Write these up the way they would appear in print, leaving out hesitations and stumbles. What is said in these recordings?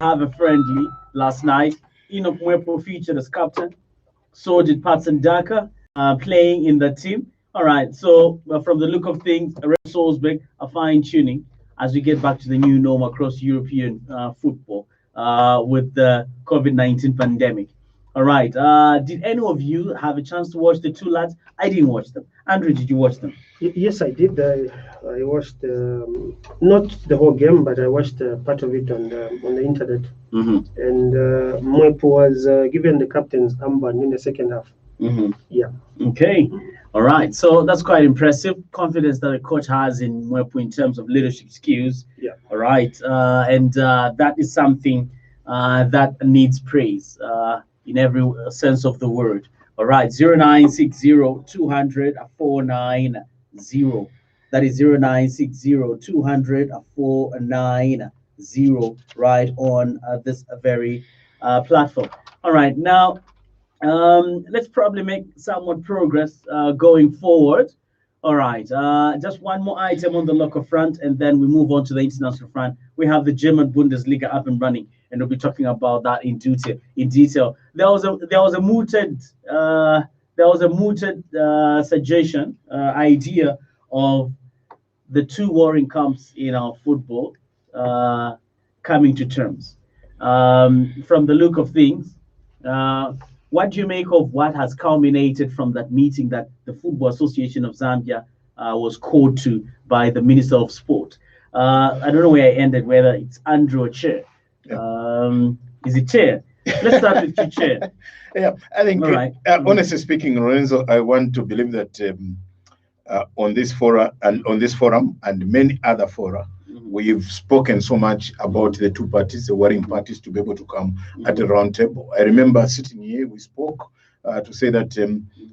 have a friendly last night. Enoch Mwepo featured as captain. So did Patson Daka playing in the team. All right. So from the look of things, Red Salzburg are fine tuning as we get back to the new norm across European football with the COVID-19 pandemic. All right. Did any of you have a chance to watch the two lads? I didn't watch them. Andrew, did you watch them? Yes, I did. I watched not the whole game, but I watched part of it on the internet. Mm-hmm. And Mwepu was given the captain's armband in the second half. Mm-hmm. Yeah. Okay. All right. So that's quite impressive. Confidence that the coach has in Mwepu in terms of leadership skills. Yeah. All right. And that is something that needs praise in every sense of the word. All right. 0960 That is 0960 right on this very platform. All right. Now, let's probably make somewhat progress going forward. All right, just one more item on the local front, and then we move on to the international front. We have the German Bundesliga up and running, and we'll be talking about that in detail. There was a mooted suggestion idea of the two warring camps in our football coming to terms. From the look of things. What do you make of what has culminated from that meeting that the Football Association of Zambia was called to by the Minister of Sport? I don't know where I ended, whether it's Andrew or Chair. Is it Chair? Let's start with you, Chair. Yeah, I think, All right. honestly speaking, Lorenzo, I want to believe that on this forum and many other fora, we've spoken so much about the two parties, the warring parties, to be able to come at a round table. I remember sitting here, we spoke to say that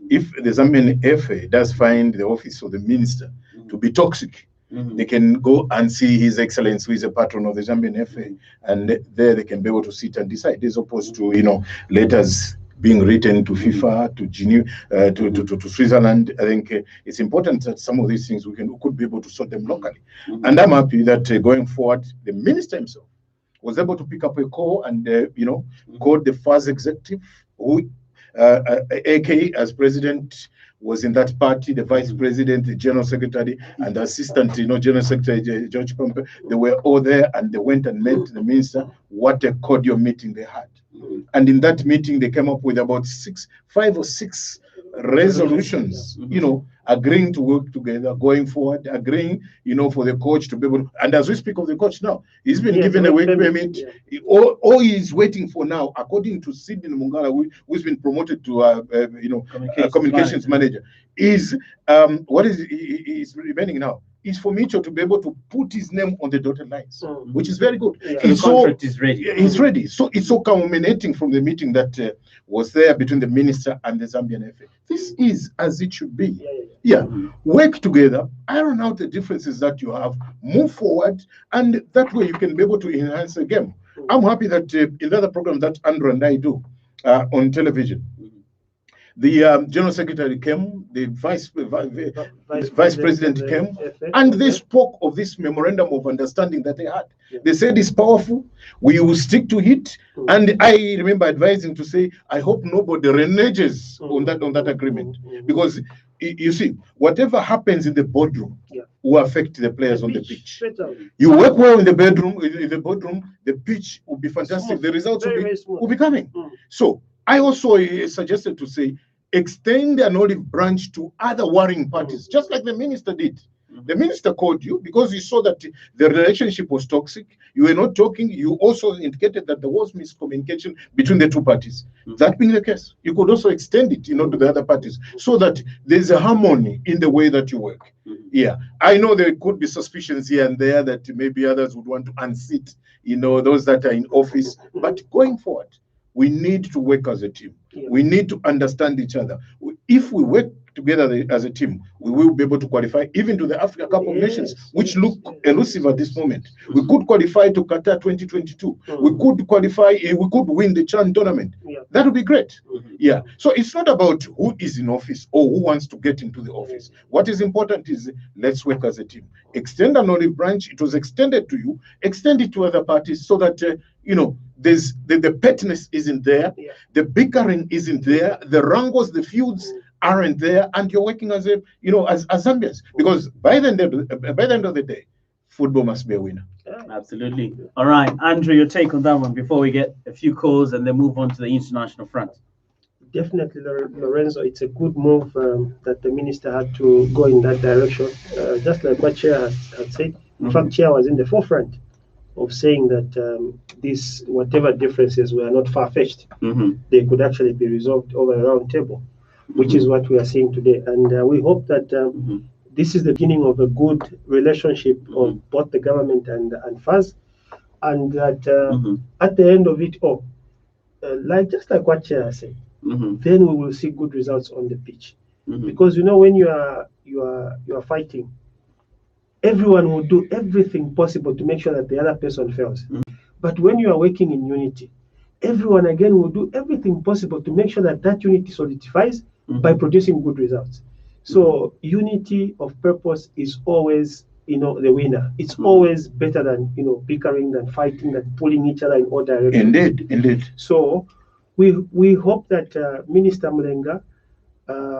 if the Zambian FA does find the office of the minister to be toxic, they can go and see His Excellency, who is a patron of the Zambian FA, and there they can be able to sit and decide, as opposed to, letters being written to FIFA, to Geneva, to Switzerland. I think it's important that some of these things we could be able to sort them locally. And I'm happy that going forward, the minister himself was able to pick up a call and, called the first executive, who, aka as president, was in that party, the vice president, the general secretary, and the assistant, general secretary, George Pompe. They were all there, and they went and met the minister. What a cordial meeting they had. And in that meeting, they came up with about 5 or 6 resolutions, agreeing to work together, going forward, agreeing, for the coach to be able to, and as we speak of the coach now, he's been given a work permit. Yeah. All he's waiting for now, according to Sidney Mungala, who's been promoted to, communications manager, is what is remaining now is for Mitchell to be able to put his name on the dotted lines, which is very good. Yeah. The contract is ready. He's ready. So it's so culminating from the meeting that was there between the minister and the Zambian FA. This is as it should be. Yeah. Work together, iron out the differences that you have, move forward, and that way you can be able to enhance the game. I'm happy that in the other program that Andrew and I do on television, the general secretary came, the vice president came, and they spoke of this memorandum of understanding that they had. They said it's powerful, we will stick to it, and I remember advising to say, I hope nobody reneges on that agreement, because you see, whatever happens in the boardroom will affect the players on the pitch. You work well in the boardroom, the pitch will be fantastic, the results will be coming. So I also suggested to say, extend an olive branch to other warring parties, just like the minister did. The minister called you because he saw that the relationship was toxic. You were not talking. You also indicated that there was miscommunication between the two parties. That being the case, you could also extend it, to the other parties, so that there's a harmony in the way that you work. Yeah, I know there could be suspicions here and there that maybe others would want to unseat, those that are in office. But going forward, we need to work as a team. We need to understand each other. If we work together as a team, we will be able to qualify even to the Africa Cup of Nations, which look elusive at this moment. We could qualify to Qatar 2022. We could qualify, we could win the CHAN tournament. That would be great. Mhm. Yeah. So it's not about who is in office or who wants to get into the office. What is important is let's work as a team. Extend an olive branch. It was extended to you. Extend it to other parties so that there's the petness isn't there, Yeah. the bickering isn't there, the wrangles, the feuds aren't there, and you're working as a as Zambians. Because by the end of the day, football must be a winner. Absolutely. All right, Andrew, your take on that one before we get a few calls and then move on to the international front. Definitely, Lorenzo, it's a good move that the minister had to go in that direction. Just like what Chair had said. In fact, Chair was in the forefront of saying that these whatever differences were not far-fetched. They could actually be resolved over a round table, which is what we are seeing today. And we hope that this is the beginning of a good relationship of both the government and FAS, and that at the end of it all, just like what Chair said, then we will see good results on the pitch. Because when you are fighting, everyone will do everything possible to make sure that the other person fails. But when you are working in unity, everyone again will do everything possible to make sure that that unity solidifies by producing good results. So unity of purpose is always the winner. It's always better than bickering, than fighting, than pulling each other in all directions. Indeed. So we hope that Minister Mulenga,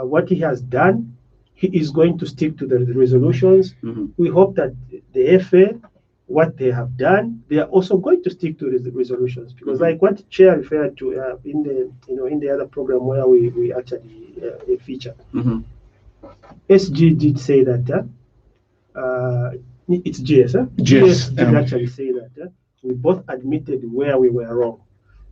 what he has done, he is going to stick to the resolutions. We hope that the FA, what they have done, they are also going to stick to the resolutions, because like what Chair referred to in the other program where we actually feature, SG did say that it's GS. GS did actually say that we both admitted where we were wrong.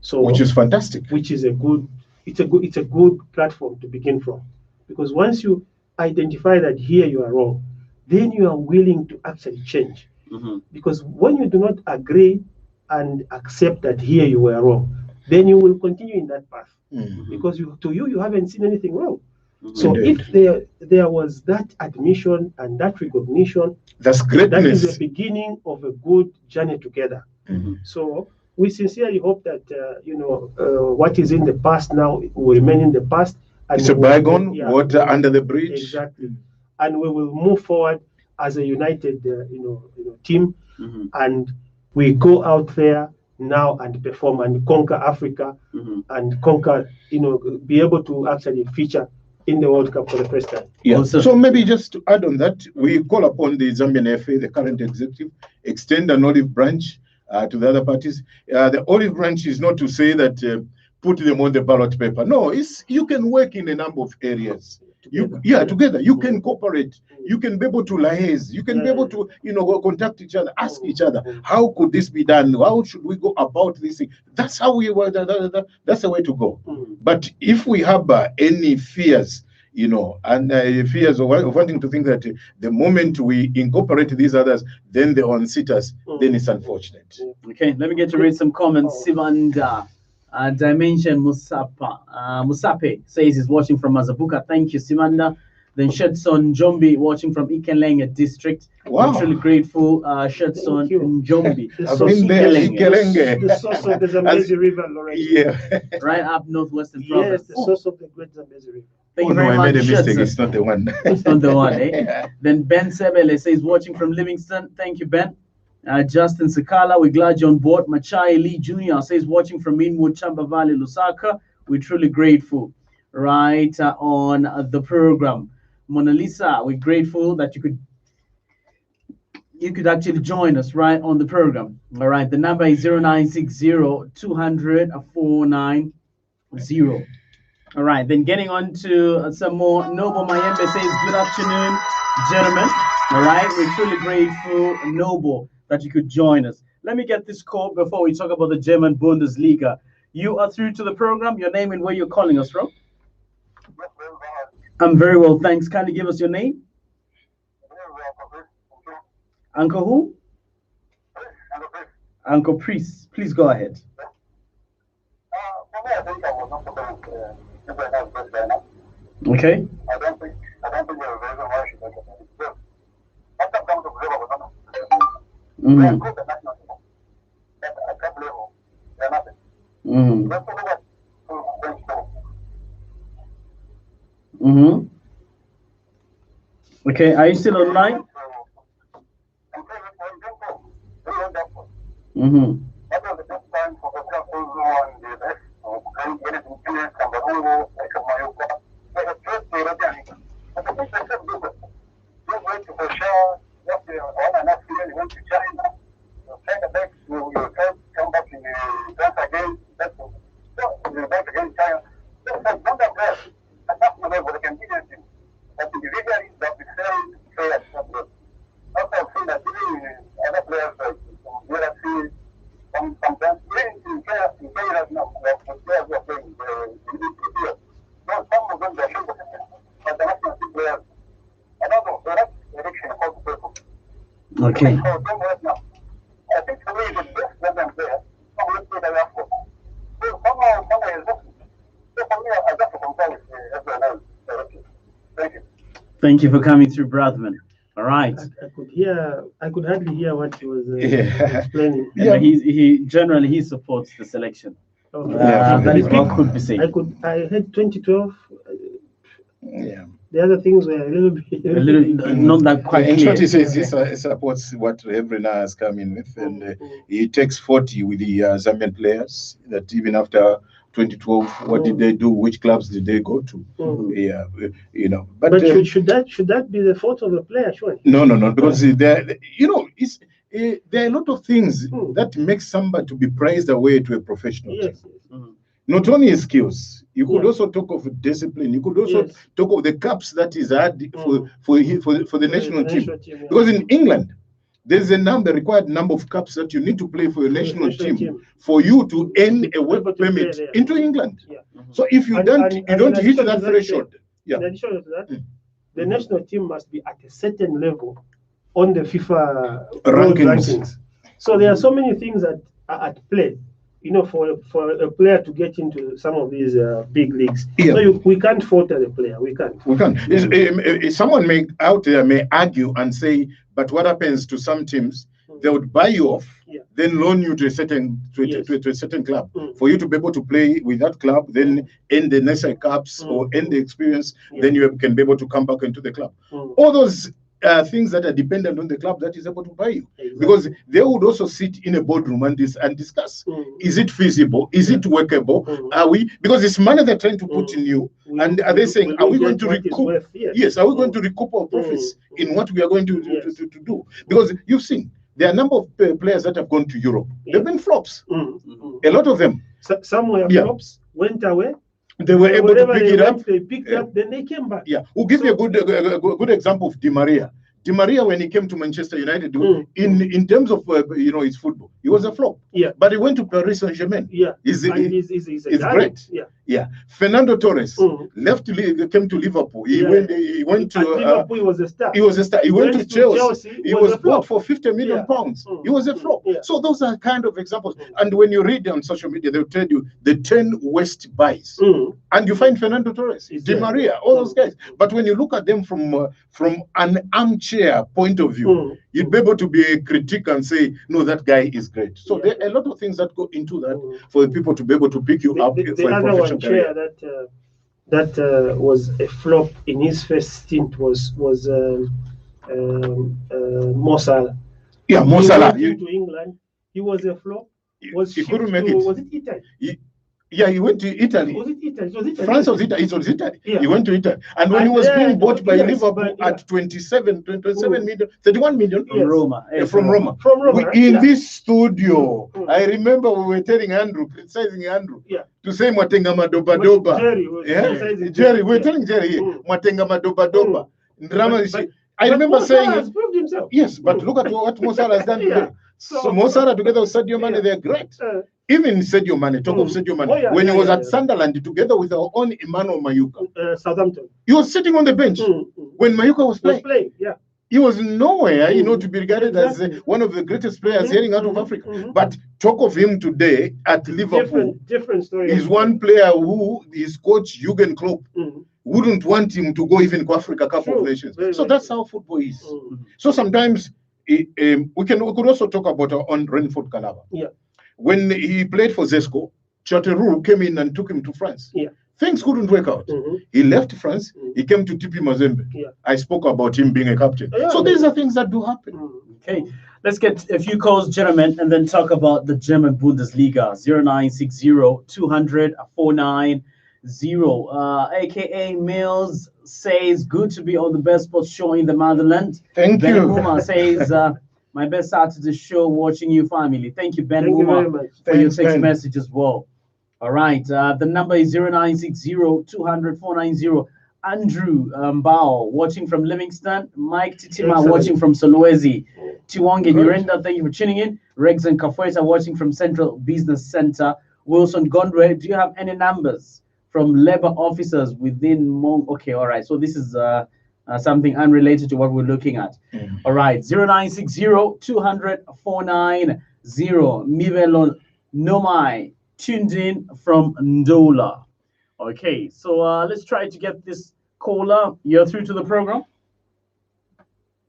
So which is fantastic. Which is it's a good platform to begin from, because once you identify that here you are wrong, then you are willing to actually change. Because when you do not agree and accept that here you were wrong, then you will continue in that path, because you haven't seen anything wrong. So if there was that admission and that recognition, that's greatness. That is the beginning of a good journey together. So we sincerely hope that what is in the past now will remain in the past. And it's a bygone, water under the bridge. Exactly, and we will move forward as a united team, and we go out there now and perform and conquer Africa, and conquer be able to actually feature in the World Cup for the first time. Yeah. So maybe just to add on that, we call upon the Zambian FA, the current executive, extend an olive branch to the other parties. The olive branch is not to say that put them on the ballot paper. No, you can work in a number of areas. Together. You can cooperate. You can be able to liaise. You can be able to, contact each other, ask each other, how could this be done? How should we go about this thing? That's how we work. That's the way to go. But if we have any fears, and fears of wanting to think that the moment we incorporate these others, then the on-sitters, then it's unfortunate. Okay, let me get to read some comments. Sivanda. Dimension Musape says he's watching from Mazabuka. Thank you, Simanda. Then Shedson Jombi watching from Ikelenge district. Wow. I'm truly grateful, Shedson Jombi. The source of the Zambezi River, Lorenzo. Yeah. Right up northwestern province. Yes, the source of the great Zambezi River. Thank you very much, I made a mistake. Shedson. It's not the one. It's not the one, eh? Then Ben Sebele says watching from Livingston. Thank you, Ben. Justin Sakala, we're glad you're on board. Machai Lee Jr. says watching from Inwood, Chamba Valley, Lusaka. We're truly grateful, right, on the program. Mona Lisa, we're grateful that you could actually join us right on the program. All right, the number is 0960 200 490. All right, then getting on to some more. Noble Mayembe says good afternoon, gentlemen. All right, we're truly grateful, Noble, that you could join us. Let me get this call before we talk about the German Bundesliga. You are through to the program. Your name and where you're calling us from? I'm very well, thanks. Kindly give us your name. Uncle who? Uncle Priest. Please go ahead. Okay. I don't think there's a reason why she doesn't do it. After come to Global, they are good at national level. At club level, they are nothing. Let's talk about to Mm-hmm. Okay, are you still online? Mm-hmm. That was the best time for the Kafuzu and the rest of getting Chile, Cameroon, Mayuka. They had just the Radiani. But the thing they said, look, you went to Russia, just one and a half years, you went to China, you take a back, you come back in the dance again, that's you back again China. That's not that. And that's the level they can do anything. But individually, that is very fair. Also, I've seen that other players like UFC, sometimes in Canada now, the players who are playing the no, some of them are sure, but the national team players, I don't know, the right direction how to play. Okay. So them right now, I think for me the best Gambian player, let's play the last one. So somehow is looking. So for me, I got to compare with everyone else directly. Thank you. Thank you for coming through, Brathman. All right. I could hardly hear what he was Yeah. explaining. Yeah. He generally supports the selection. Okay. That is what could be said. I had 2012. Yeah. The other things were a little bit not that quite In clear. short, he says he supports what Reverend has come in with, and he takes 40 with the Zambian players. That even after 2012, what did they do? Which clubs did they go to? Yeah, But should that be the fault of the player? Surely. No, because there are a lot of things that make somebody to be praised away to a professional team. Not only his skills, you could also talk of discipline. You could also talk of the caps that is had for the national team. Because in England, there's the required number of caps that you need to play for your national team for you to earn a work permit into England. So if you don't hit that threshold, in addition to that, the national team must be at a certain level on the FIFA rankings. So there are so many things that are at play, for a player to get into some of these big leagues. So we can't falter the player. We can't. Someone out there may argue and say, but what happens to some teams? They would buy you off, then loan you to a certain club for you to be able to play with that club, then end the necessary caps or end the experience, then you can be able to come back into the club. All those things that are dependent on the club that is able to buy you, because they would also sit in a boardroom and discuss: is it feasible? Is it workable? Are we, because it's money they're trying to put in you, and are they saying, are we going to recoup? Yes, are we going to recoup our profits in what we are going to do? Because you've seen there are a number of players that have gone to Europe. They've been flops. A lot of them. Some were flops, went away. They were able to pick it up. They picked up, then they came back. Yeah, we'll give you a good example of Di Maria. Di Maria, when he came to Manchester United, in terms of his football, he was a flop. Yeah. But he went to Paris Saint-Germain. Yeah. He's great. Yeah. Yeah. Fernando Torres came to Liverpool. He went to Liverpool. He was a star. He was a star. He went to Chelsea. He was bought for 50 million pounds. He was a flop. Yeah. So those are kind of examples. And when you read on social media, they'll tell you the 10 worst buys. And you find Fernando Torres, Di Maria, all those guys. But when you look at them from an armchair point of view, you'd be able to be a critic and say, no, that guy is great. So there are a lot of things that go into that for the people to be able to pick you up for a professional career. That was a flop in his first stint was Mo Salah. Yeah, Mo Salah. He went to England. He was a flop. He couldn't make it. Was it Italy? He went to Italy. Was it Italy? France was Italy. It was Italy. Yeah. He went to Italy. And when he was being bought by Liverpool at 27 million, 31 million from Roma. In this studio, I remember we were telling Andrew, criticizing Andrew, to say Mwatenga Madoba. Jerry, we were telling Jerry, Mwatenga Madoba. I remember saying, has proved himself. Yes, but look at what Mo Salah has done today. So Mo Salah together with Sadio Mane, they're great. Even Sadio Mane, talk of Sadio Mane, when he was at Sunderland together with our own Emmanuel Mayuka, Southampton, he was sitting on the bench when Mayuka was playing. He was nowhere, to be regarded as one of the greatest players heading out of Africa. But talk of him today at Liverpool. Different story. He's one player who his coach Jurgen Klopp wouldn't want him to go even to Africa Cup of Nations. So that's how football is. So sometimes we could also talk about our own Renford Kalaba. Yeah. When he played for Zesco, Chateauroux came in and took him to France. Yeah. Things couldn't work out. He left France. He came to TP Mazembe. I spoke about him being a captain. So these are things that do happen. Okay, let's get a few calls, gentlemen, and then talk about the German Bundesliga. 0960-200-490. AKA Mills says, good to be on the best sports show in the motherland. Thank Ben you. Muma says, my best Saturday show, watching you, family. Thank you, Ben Muma, for your text message as well. All right, the number is 0960-200-490. Andrew Mbao, watching from Livingston. Mike Titima, watching from Solwezi. Tiwange Nurenda, thank you for tuning in. Rex and Kafueta, watching from Central Business Center. Wilson Gondwe, do you have any numbers from labor officers within Mong? Okay, all right. So this is something unrelated to what we're looking at. All right, 0960-200-490. Mivelo Nomai, tuned in from Ndola. Okay, so let's try to get this caller. You're through to the program.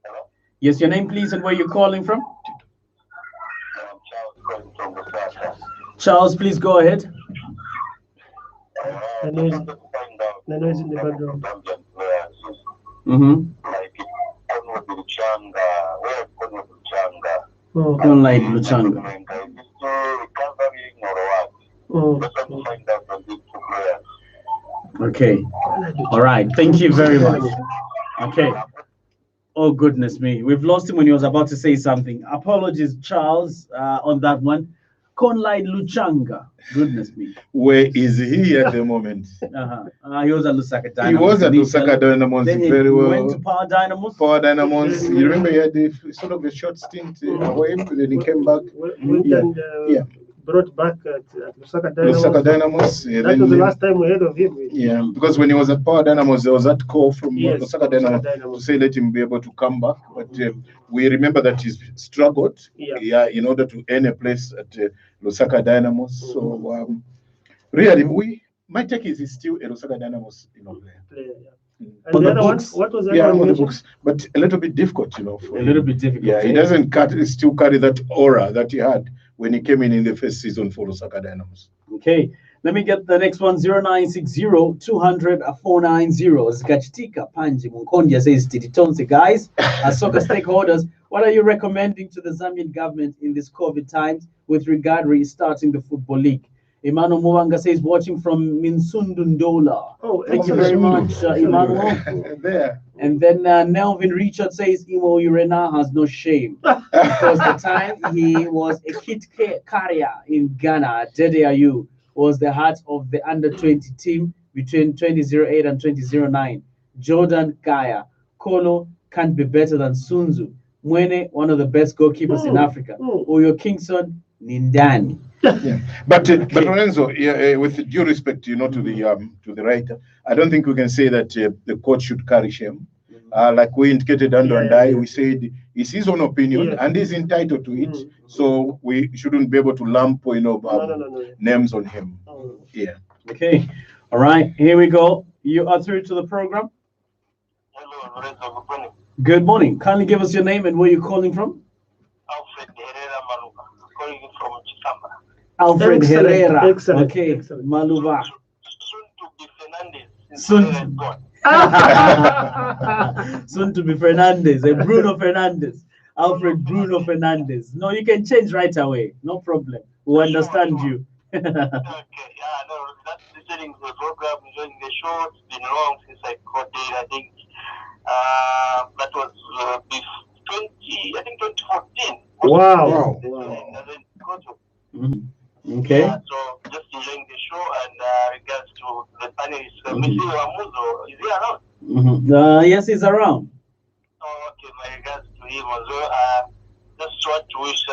Hello? Yes, your name, please, and where you're calling from. Charles, please go ahead. The noise in the background. Online Luchanga. Okay. All right. Thank you very much. Okay. Oh, goodness me. We've lost him when he was about to say something. Apologies, Charles, on that one. Conline Luchanga. Goodness me. Where is he at the moment? He was at Lusaka Dynamos. He was at Lusaka Dynamos very well. Went to Power Dynamos. Power Dynamos. You remember he had sort of a short stint away, then he came back. Brought back at Lusaka Dynamos. Lusaka Dynamos. That was the last time we heard of him. Yeah, because when he was at Power Dynamos, there was that call from Lusaka Dynamos to say let him be able to come back. But we remember that he's struggled in order to earn a place at Lusaka Dynamos. So really, my take is he's still a Lusaka Dynamos player. And the other one, what was that one? On the books, but a little bit difficult, for a little bit difficult. Yeah, he doesn't still carry that aura that he had when he came in the first season for Lusaka Dynamos. Okay, let me get the next one. 0960-200-490. Zikachitika Panji Munkondia says, Tiditonse, guys, as soccer stakeholders, what are you recommending to the Zambian government in this COVID times with regard restarting the Football League? Emmanuel Mwanga says, watching from Minsundundola. Oh, thank you very much, Emmanuel. There. And then Nelvin Richard says, Imo Urena has no shame. Because the time he was a kit carrier in Ghana, Dede Ayew was the heart of the under-20 team between 2008 and 2009. Jordan Kaya, Kolo can't be better than Sunzu. Mwene, one of the best goalkeepers in Africa. Oyo Kingston, Nindani. Yeah, but Lorenzo, with due respect, to the writer, I don't think we can say that the coach should carry shame. Like we indicated, and I, we said it's his own opinion and he's entitled to it. So we shouldn't be able to lump, names on him. Yeah. Okay. All right. Here we go. You are through to the program. Hello, Lorenzo. Good morning. Good morning. Kindly give us your name and where you're calling from. Alfred Herrera Maluka. Calling you from Chisamba. Alfred Herrera. Excellent. Okay. Excellent. Maluva. Soon to be Fernandez. Soon to be Fernandez. Bruno Fernandez. Alfred Bruno Fernandez. No, you can change right away. No problem. We understand you. Okay. Yeah, no, that's listening to the program, enjoying the show. It's been long since I caught it. I think that was 2014. Wow. Okay. Yeah, so just enjoying the show and regards to the panelists. Mr. Wamuzo, is he around? Yes, he's around. Oh, okay. My regards to him as well. Just want to wish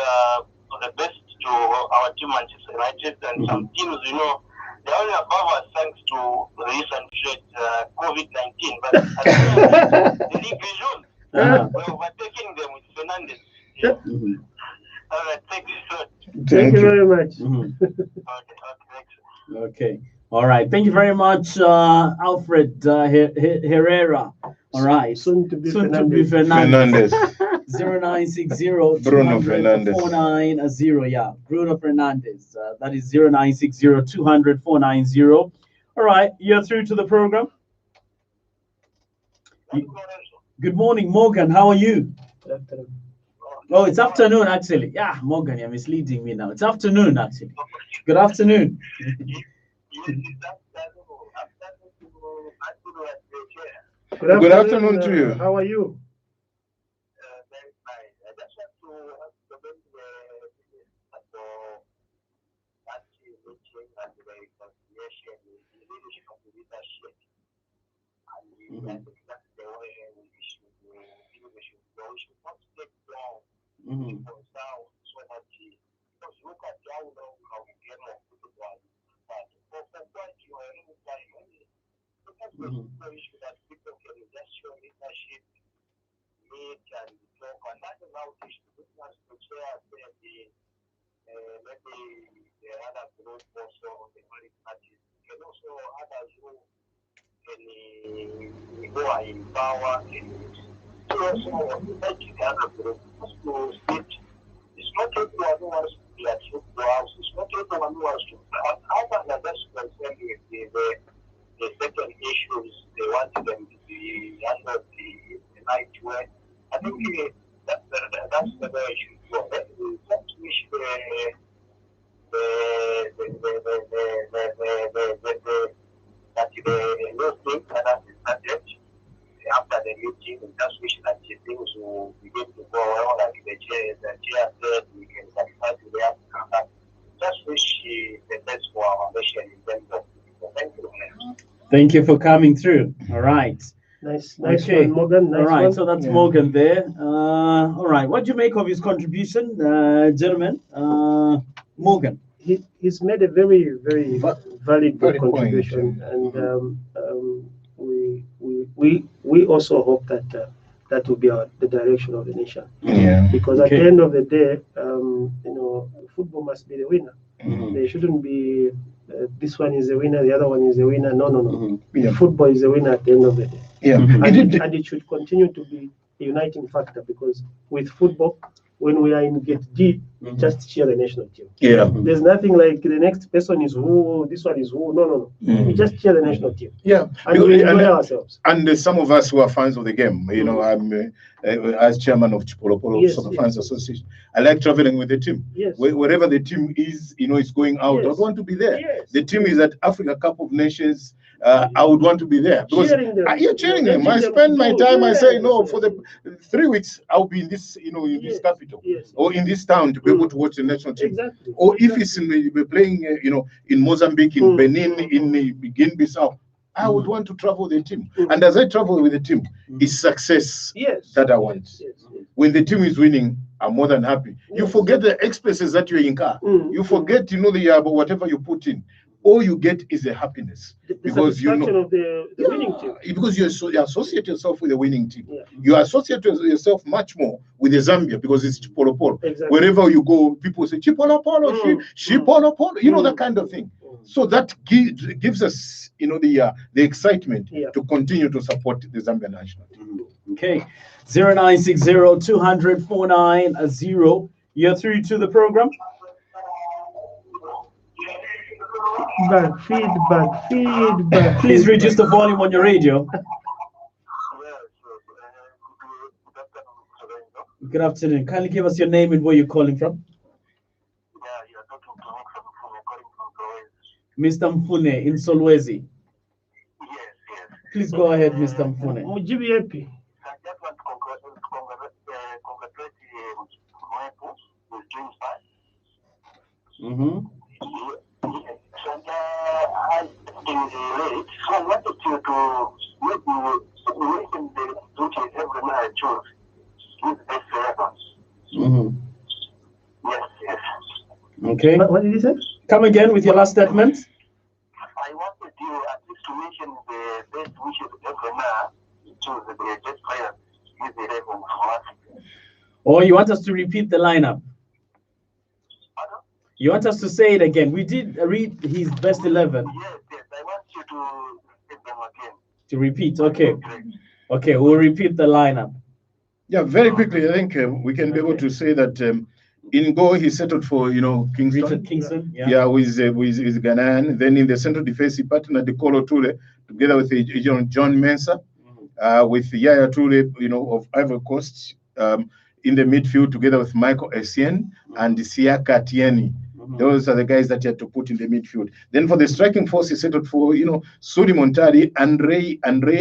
the best to our team, Manchester United, and some teams, they're only above us thanks to the recent COVID-19. But the league vision, we're overtaking them with Fernandez. Yeah. All right, thank you. Thank you very much. Okay. All right. Thank you very much, Alfred Herrera. All right. Soon to be Fernandez. 0960 Bruno Fernandez. 490. Yeah, Bruno Fernandez. That is 0960 200 490. All right, you're through to the program. Good morning, Morgan. How are you? Good afternoon. Oh, it's afternoon, actually. Yeah, Morgan, you're misleading me now. It's afternoon, actually. Good afternoon. Good afternoon to you. How are you? It's not everyone who wants to be at football house. It's not everyone who wants to. How much that's concerned with the certain issues they want them to be under the right way. I think that's the way it should go. Let's wish that the new thing that is started after the meeting, we just wish that the things will begin to go well, like the chair said, we can satisfy to the outcome. Just wish the best for our nation in terms of people. Thank you. Thank you for coming through. All right. Nice Okay. one, Morgan. Nice All right, one. so that's Morgan there. All right, what do you make of his contribution, gentlemen? Morgan. He's made a very, very valid Valid contribution, point. and we also hope that that will be the direction of the nation. Yeah. Because at the end of the day, football must be the winner. There shouldn't be this one is the winner, the other one is the winner. No. Yeah. Football is the winner at the end of the day. Yeah. And it should continue to be a uniting factor, because with football, when we are in Gate D, just cheer the national team. Yeah. There's nothing like the next person is who, this one is who. No. We just cheer the national team. Yeah. And we enjoy ourselves. And some of us who are fans of the game, I'm as chairman of Chipolopolo Soccer Fans Association, I like traveling with the team. Yes. Wherever the team is, is going out, I want to be there. Yes. The team is at Africa Cup of Nations. I would want to be there because Cheering them. you're cheering them. I Them spend my time. I say no yes. for the 3 weeks. I'll be in this, in this capital Yes. or in this town to be able to watch the national team. Exactly. Or if it's we're playing, in Mozambique, in Benin, in Guinea-Bissau, I would want to travel with the team. And as I travel with the team, it's success that I want. Yes. When the team is winning, I'm more than happy. You forget the expenses that you incur. You forget, the whatever you put in. All you get is the happiness, The because satisfaction of the winning team. Because you associate yourself with the winning team. Yeah. You associate yourself much more with the Zambia because it's Chipolopolo. Exactly. Wherever you go, people say Chipolopolo, Chipolopolo, that kind of thing. So that gives us, the excitement to continue to support the Zambian national team. Okay, 0960-200-4980. You're through to the program. Feedback. Please reduce the volume on your radio. Good afternoon. Kindly give us your name and where you're calling from. You're talking to me from Mr. Mfune in Solwezi. Yes. Please go ahead, Mr. Mfune. Mujibi happy. I just want to congratulate Mwepu with doing fine. I wanted to maybe listen the duties every man I choose with best relevance. Yes. Okay. What did he say? Come again with your last statement. I wanted you at least to mention the best wishes every man choose the best players with the level from Africa. Or you want us to repeat the lineup? Pardon? You want us to say it again? We did read his best 11. Yes. I want you to repeat them again. To repeat, okay. Okay, we'll repeat the lineup. Yeah, very quickly, I think we can be able to say that In goal, he settled for Kingston. Richard Kingston. Yeah. Yeah, with Ghanaian. Then in the central defense, he partnered the Kolo Toure together with John Mensah, with Yaya Toure, of Ivory Coast, in the midfield together with Michael Essien and Siaka Tieni. Those are the guys that you had to put in the midfield. Then for the striking force, he settled for Sudi Montari, Andre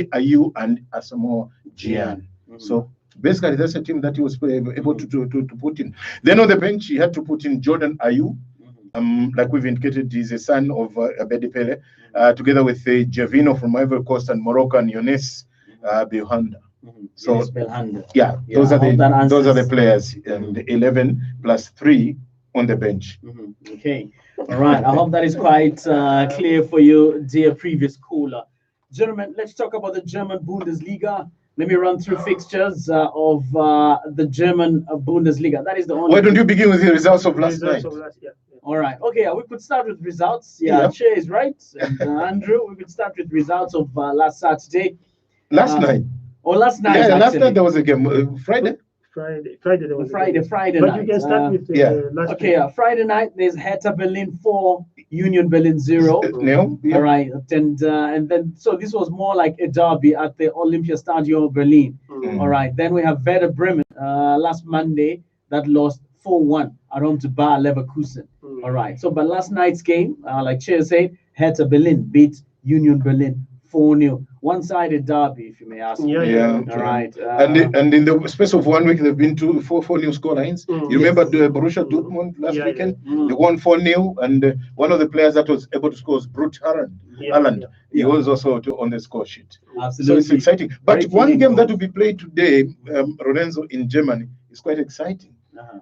Ayew, and Asamoah Gyan. So basically, that's a team that he was able to put in. Then on the bench, he had to put in Jordan Ayew. Like we've indicated, he's a son of Abedi Pele, together with Javino from Ivory Coast and Moroccan Younes Belhanda. So yeah, those are the players, and 11 plus 3 on the bench. Okay, all right. I hope that is quite clear for you, dear previous caller. Gentlemen, let's talk about the German Bundesliga. Let me run through fixtures of the German Bundesliga. That is the only. Why don't you begin with the results of last night? All right. Okay. We could start with results. Yeah. Che is right. And Andrew, we could start with results of last Saturday. Last night. Or last night. Yeah, last night there was a game. Friday. Friday there was Friday but night. You can start with last okay, Friday night there's Hertha Berlin 4, Union Berlin 0. No. All right, and then so this was more like a derby at the Olympiastadion Berlin. All right, then we have Werder Bremen last Monday that lost 4-1 at home to Bayer Leverkusen. All right, so but last night's game, like Chair said, Hertha Berlin beat Union Berlin 4-0. One-sided derby, if you may ask. Yeah. All right. And in the space of 1 week, there have been 4 new score lines. You remember the Borussia Dortmund last weekend? They won 4-0, and one of the players that was able to score was Brut Haaland. He was also on the score sheet. Absolutely. So it's exciting. But one game that will be played today, Lorenzo, in Germany, is quite exciting.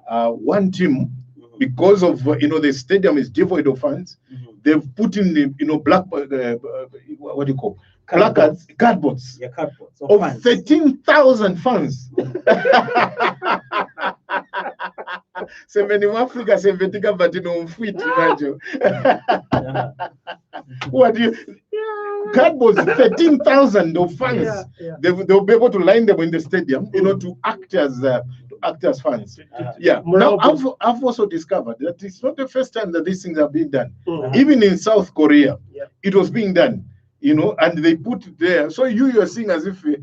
One team, because of the stadium is devoid of fans, they've put in the black what do you call placards, cardboards, cardboards of 13,000 fans. Africa, what do you? Cardboards, 13,000 of fans. They'll be able to line them in the stadium, to act as fans. Now I've also discovered that it's not the first time that these things are being done. Even in South Korea, it was being done. And they put it there. So you're seeing as if I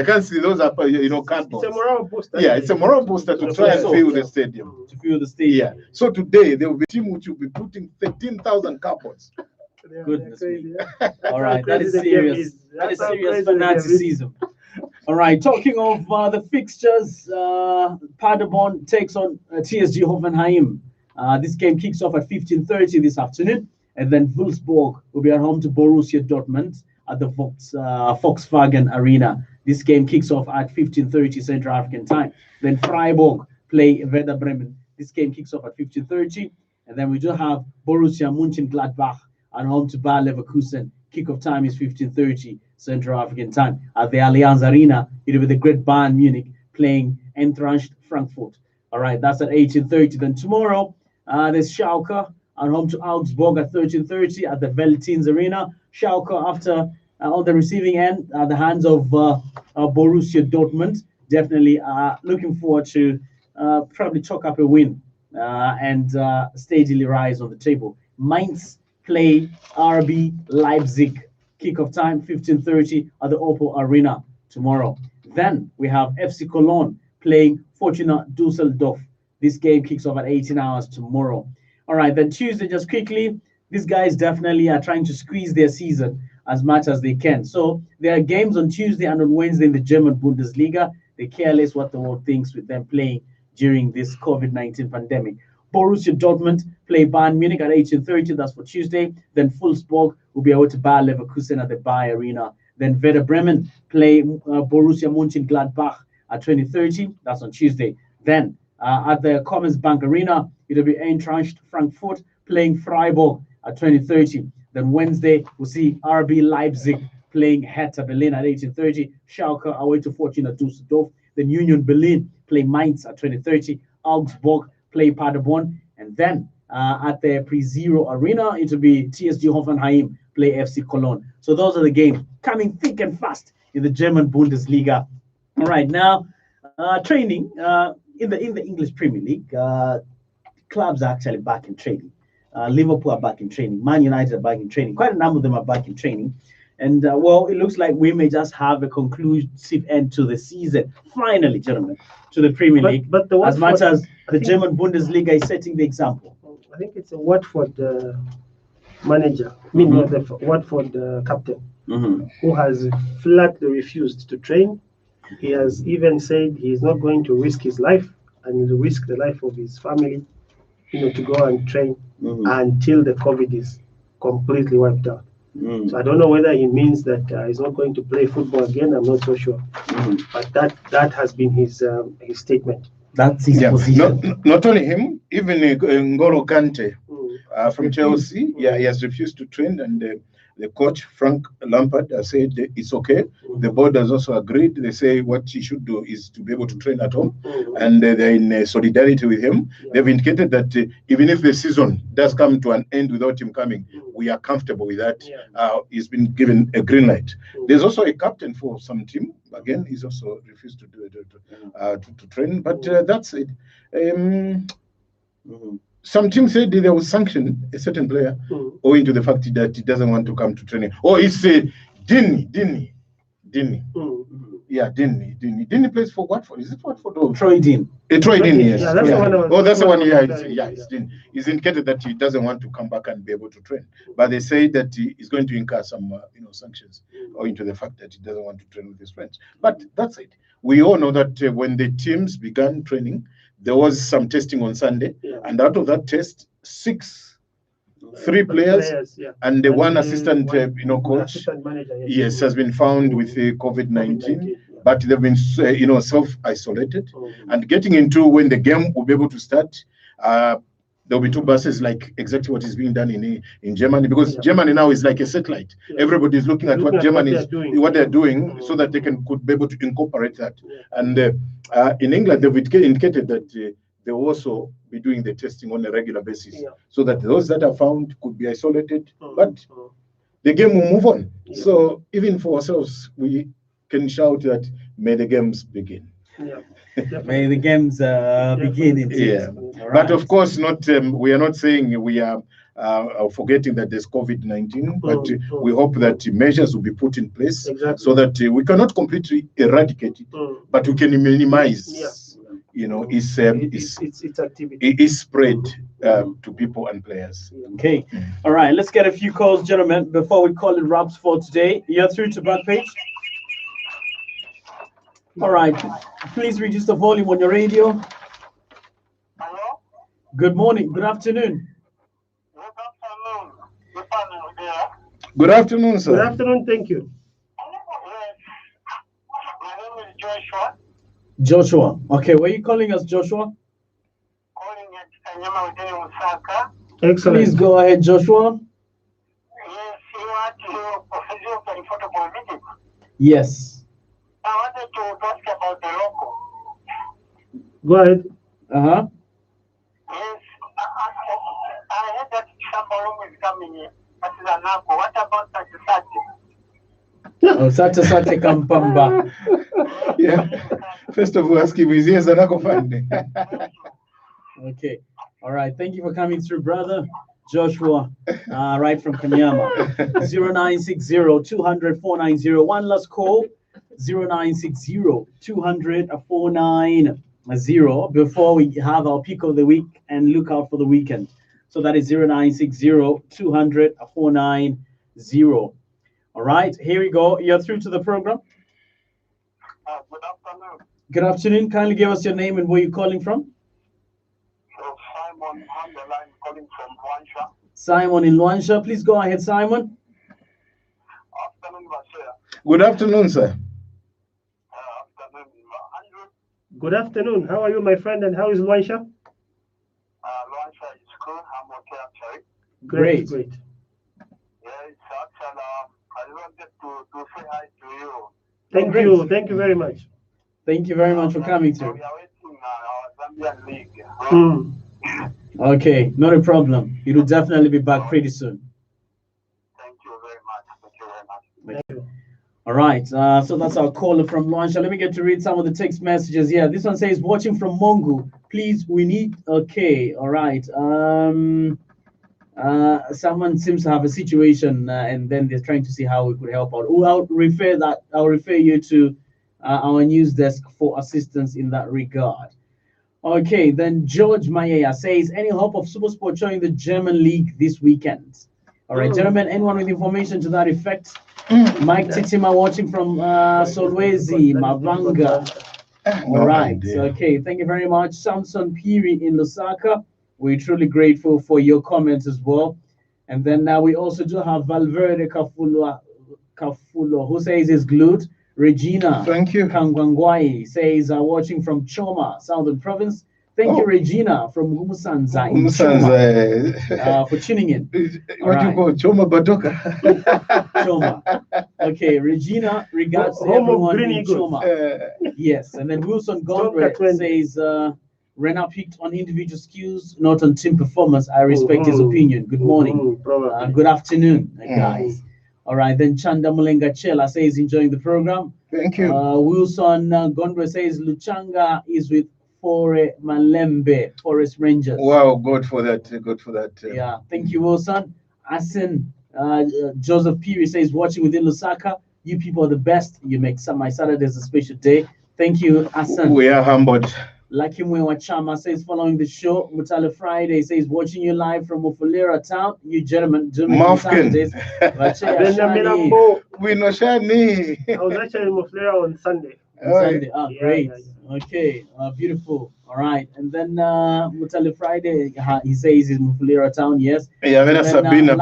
can't see those are cardboards. It's a morale booster. Yeah, it's a morale booster to try and fill the stadium. To fill the stadium. Yeah. So today there will be a team which will be putting 13,000 cardboards. Goodness me. All right, that is serious. That is serious fanaticism. All right, talking of the fixtures, Paderborn takes on TSG Hoffenheim. This game kicks off at 15:30 this afternoon, and then Wolfsburg will be at home to Borussia Dortmund at the Volkswagen Arena. This game kicks off at 15:30 Central African time. Then Freiburg play Werder Bremen. This game kicks off at 15:30, and then we do have Borussia Mönchengladbach at home to Bayer Leverkusen. Kickoff time is 15:30 Central African time. At the Allianz Arena, it'll be the Great Bayern Munich playing Eintracht Frankfurt. All right, that's at 18:30. Then tomorrow, there's Schalke at home to Augsburg at 13:30 at the Veltins Arena. Schalke, after on the receiving end, at the hands of Borussia Dortmund, definitely looking forward to probably chalk up a win and steadily rise on the table. Mainz play RB Leipzig. Kickoff time 15:30 at the Opel Arena tomorrow. Then we have FC Cologne playing Fortuna Düsseldorf. This game kicks off at 18 hours tomorrow. All right, then Tuesday, just quickly, these guys definitely are trying to squeeze their season as much as they can. So there are games on Tuesday and on Wednesday in the German Bundesliga. They care less what the world thinks with them playing during this COVID-19 pandemic. Borussia Dortmund play Bayern Munich at 18:30. That's for Tuesday. Then Wolfsburg will be able to Bayer Leverkusen at the Bayer Arena. Then Werder Bremen play Borussia Mönchengladbach at 20:30. That's on Tuesday. Then at the Commerzbank Arena, it'll be Eintracht Frankfurt playing Freiburg at 20:30. Then Wednesday, we'll see RB Leipzig playing Hertha Berlin at 18:30. Schalke away to Fortuna Düsseldorf. Then Union Berlin play Mainz at 20:30. Augsburg play Paderborn, and then at the Pre-Zero Arena, it will be TSG Hoffenheim play FC Cologne. So those are the games coming thick and fast in the German Bundesliga. All right, now training. in the English Premier League, clubs are actually back in training. Liverpool are back in training. Man United are back in training. Quite a number of them are back in training. And well, it looks like we may just have a conclusive end to the season, finally, gentlemen, to the Premier League. But as much as the German Bundesliga is setting the example. I think it's a Watford manager, the Watford captain, who has flatly refused to train. He has even said he is not going to risk his life and risk the life of his family, to go and train until the COVID is completely wiped out. So I don't know whether he means that he's not going to play football again. I'm not so sure, but that has been his statement. That's his position. Not only him, even N'Golo Kante from Chelsea, he has refused to train, and the coach Frank Lampard has said it's okay. The board has also agreed. They say what he should do is to be able to train at home, and they're in solidarity with him. They've indicated that even if the season does come to an end without him coming, we are comfortable with that. He's been given a green light. There's also a captain for some team. Again, he's also refused to do it to train. But that's it. Some team said they will sanction a certain player owing to the fact that he doesn't want to come to training. Oh, it's Dini. Yeah, Dini. Dini plays for Watford. Is it Watford or Troy Dini? Troy Dini, yes. Yeah, that's the one. That's the one. It's Dini. He's indicated that he doesn't want to come back and be able to train, but they say that he is going to incur some, sanctions owing to the fact that he doesn't want to train with his friends. But that's it. We all know that when the teams began training, there was some testing on Sunday, and out of that test, 3 players and the one assistant, coach, assistant manager, yes, has been found with COVID-19, but they've been, self-isolated. And getting into when the game will be able to start, there'll be 2 buses, like exactly what is being done in Germany, because Germany now is like a satellite. Everybody is looking at what Germany is what they're doing, so that they could be able to incorporate that. And in England, they've indicated that they will also be doing the testing on a regular basis, so that those that are found could be isolated. But the game will move on. So even for ourselves, we can shout that may the games begin. May the games begin indeed. Right. But of course, we are not saying we are forgetting that there's COVID-19, but we hope that measures will be put in place so that we cannot completely eradicate it, but we can minimize its activity. Its spread to people and players. Okay. All right, let's get a few calls, gentlemen, before we call it wraps for today. You're through to Backpage. All right, please reduce the volume on your radio. Hello? Good morning, good afternoon. Good afternoon, sir. Good afternoon, thank you. My name is Joshua. Joshua. Okay, where are you calling us, Joshua? Calling at Kanyama within Osaka. Excellent. Please go ahead, Joshua. Yes, you want to procedure for the photocall meeting. Yes. I wanted to ask about the local. Go ahead. Yes, I heard that Shambalong is coming here. That is an apple. What about Satisati? Oh, Satisati Kampamba. Yeah. First of all, ask him, is he as an fan? Okay. All right. Thank you for coming through, brother. Joshua, right from Kanyama. 0960-200-490. One last call. 0960-200-490 before we have our pick of the week and look out for the weekend. So that is 0960-200-490. All right, here we go. You're through to the program. Good afternoon. Good afternoon. Kindly give us your name and where you're calling from. Simon on the line calling from Luansha. Simon in Luansha. Please go ahead, Simon. Afternoon, Bashir. Good afternoon, sir. Afternoon, Andrew. Good afternoon. How are you, my friend, and how is Luansha? Luansha is good. I'm okay, actually. Great. Great. Yeah, it's actually, I wanted to say hi to you. Thank you. Thank you very much. Thank you very much for coming through. We are waiting our Zambian league. Okay, not a problem. It will definitely be back pretty soon. Thank you very much. Thank you very much. Thank you. All right, so that's our caller from Luansha. Let me get to read some of the text messages. Yeah, this one says, watching from Mongu. Please, we need, okay, all right. Someone seems to have a situation and then they're trying to see how we could help out. Oh, I'll refer you to our news desk for assistance in that regard. Okay, then George Maya says, any hope of Supersport showing the German league this weekend? All right, gentlemen, anyone with information to that effect? Mike Titima watching from Solwezi, Mavanga. All right, okay, thank you very much. Samson Piri in Lusaka. We're truly grateful for your comments as well. And then now we also do have Valverde Kafulo, who says he's glued. Regina, thank you. Kangwangwai says watching from Choma, Southern Province. Thank you, Regina from Umusanza in Choma, for tuning in. What you call Choma Badoka? Choma. Okay, Regina, regards to everyone in Choma. Yes, and then Wilson Gondre says, Rena picked on individual skills, not on team performance. I respect his opinion. Good morning. Good afternoon, guys. All right, then Chanda Mulenga Chela says enjoying the program. Thank you. Wilson Gondre says Luchanga is with Fore Malembe, Forest Rangers. Wow, good for that. Good for that. Yeah, thank you, Wilson. Asen Joseph Piri says watching within Lusaka. You people are the best. You make my Saturdays a special day. Thank you, Asen. We are humbled. Lucky Wachama says following the show. Mutale Friday says watching you live from Mufulira town. You gentlemen do make Saturdays. We know Shani. I was actually in Mufulira on Sunday. Sunday. Great. Yeah. Okay, beautiful. All right, and then Mutale Friday, he says he's in Mufulira town. Yes. Sabina.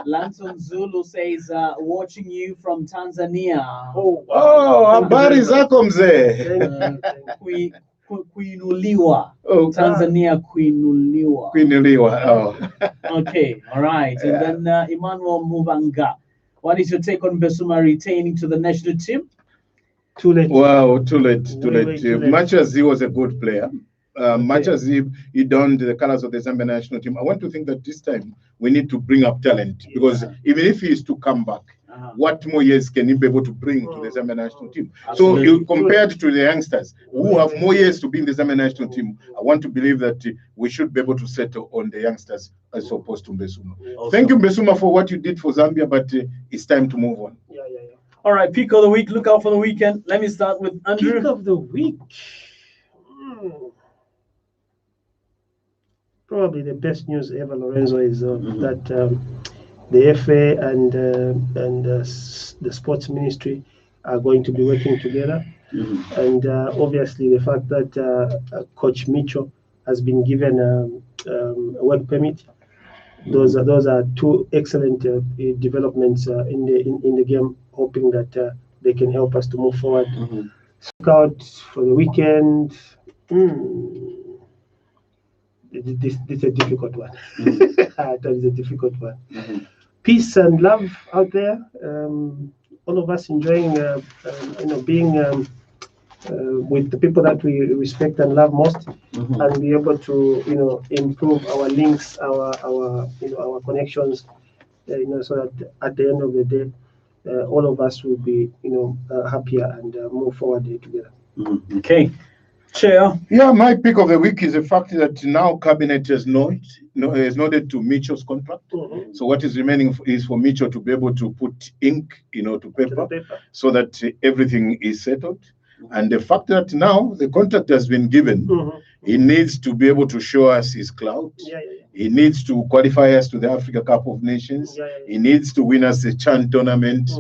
Lanson Zulu says watching you from Tanzania. Habari zako mzee. Kuinuliwa. Tanzania kuinuliwa. Okay, all right. And then Emmanuel Mubanga. What is your take on Besuma retaining to the national team? Too late. Wow, too late. Much as he was a good player, much as he donned the colors of the Zambia national team, I want to think that this time we need to bring up talent, because even if he is to come back, what more years can he be able to bring to the Zambia national team? Absolutely. So compared to the youngsters who have more years to be in the Zambia national team, I want to believe that we should be able to settle on the youngsters as opposed to Mbesuma. Awesome. Thank you, Mbesuma, for what you did for Zambia, but it's time to move on. Yeah. All right, pick of the week. Look out for the weekend. Let me start with Andrew. Pick of the week. Probably the best news ever, Lorenzo, is that the FA and the sports ministry are going to be working together. And obviously the fact that Coach Mitchell has been given a work permit, those are two excellent developments in the game, hoping that they can help us to move forward. Look out for the weekend. This is a difficult one. That is a difficult one. Peace and love out there. All of us enjoying, being with the people that we respect and love most, and be able to, improve our links, our connections, so that at the end of the day, all of us will be, happier and move forward together. Okay. Chair. Yeah, my pick of the week is the fact that now Cabinet has nodded to Mitchell's contract. So what is remaining is for Mitchell to be able to put ink, to paper, so that everything is settled. And the fact that now the contract has been given, he needs to be able to show us his clout. He needs to qualify us to the Africa Cup of Nations. He needs to win us the CHAN tournament,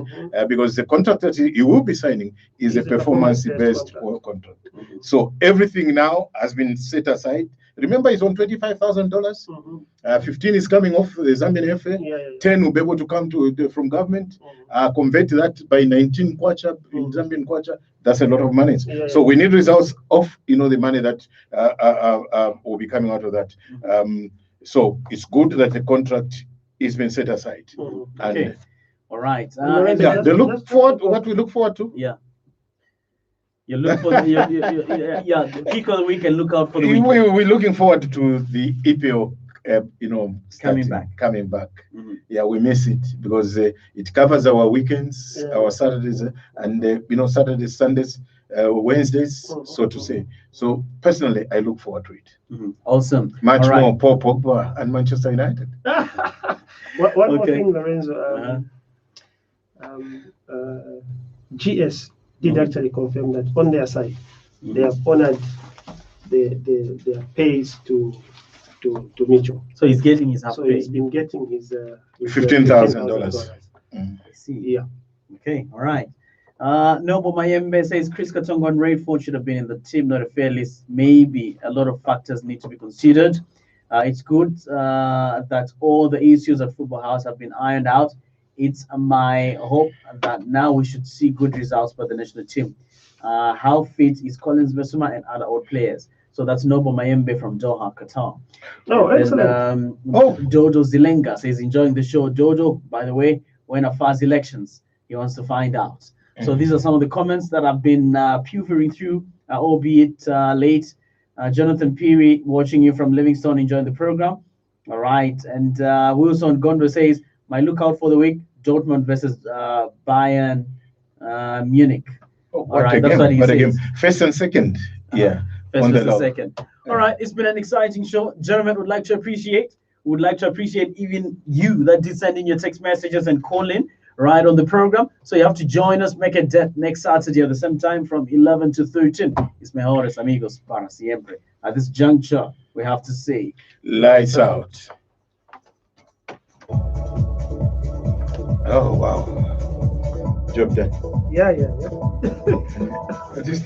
because the contract that he will be signing is a performance-based contract. So everything now has been set aside. Remember, he's on $25,000. 15 is coming off the Zambian FA. 10 will be able to come from government. Convert that by 19 kwacha in Zambian kwacha. That's a lot of money. So we need results of the money that will be coming out of that. So it's good that the contract is being set aside. Okay. All right. What we look forward to. Yeah. You look for the pick of the week and look out for the weekend. We're looking forward to the EPO Coming back. Mm-hmm. Yeah, we miss it because it covers our weekends, our Saturdays, and Saturdays, Sundays, Wednesdays, so to say. So personally, I look forward to it. Mm-hmm. Awesome. Much more Paul Pogba and Manchester United. One more thing, Lorenzo. GS did actually confirm that on their side, they have honored their pays to Mitchell. So he's getting his half pay. So he's been getting his $15,000. I see. Yeah. Okay. All right. Noble Mayembe says Chris Katongo and Rayford should have been in the team, not a fair list. Maybe a lot of factors need to be considered. It's good that all the issues at Football House have been ironed out. It's my hope that now we should see good results for the national team. How fit is Collins Besuma and other old players? So that's Noble Mayembe from Doha, Qatar. Oh, excellent. Jojo Zilenga says, enjoying the show. Jojo, by the way, when are fast elections? He wants to find out. So these are some of the comments that I've been peering through, albeit late. Jonathan Peary, watching you from Livingston, enjoying the program. All right. And Wilson Gondo says, my lookout for the week, Dortmund versus Bayern Munich. All right, that's what he says. First and second. Yeah. First and second. All right, it's been an exciting show. Gentlemen, would like to appreciate even you that did send in your text messages and call in right on the program. So you have to join us, make a date next Saturday at the same time from 11 to 13. It's mejores amigos para siempre. At this juncture, we have to say, lights out. Oh, wow. Job done. Yeah. At least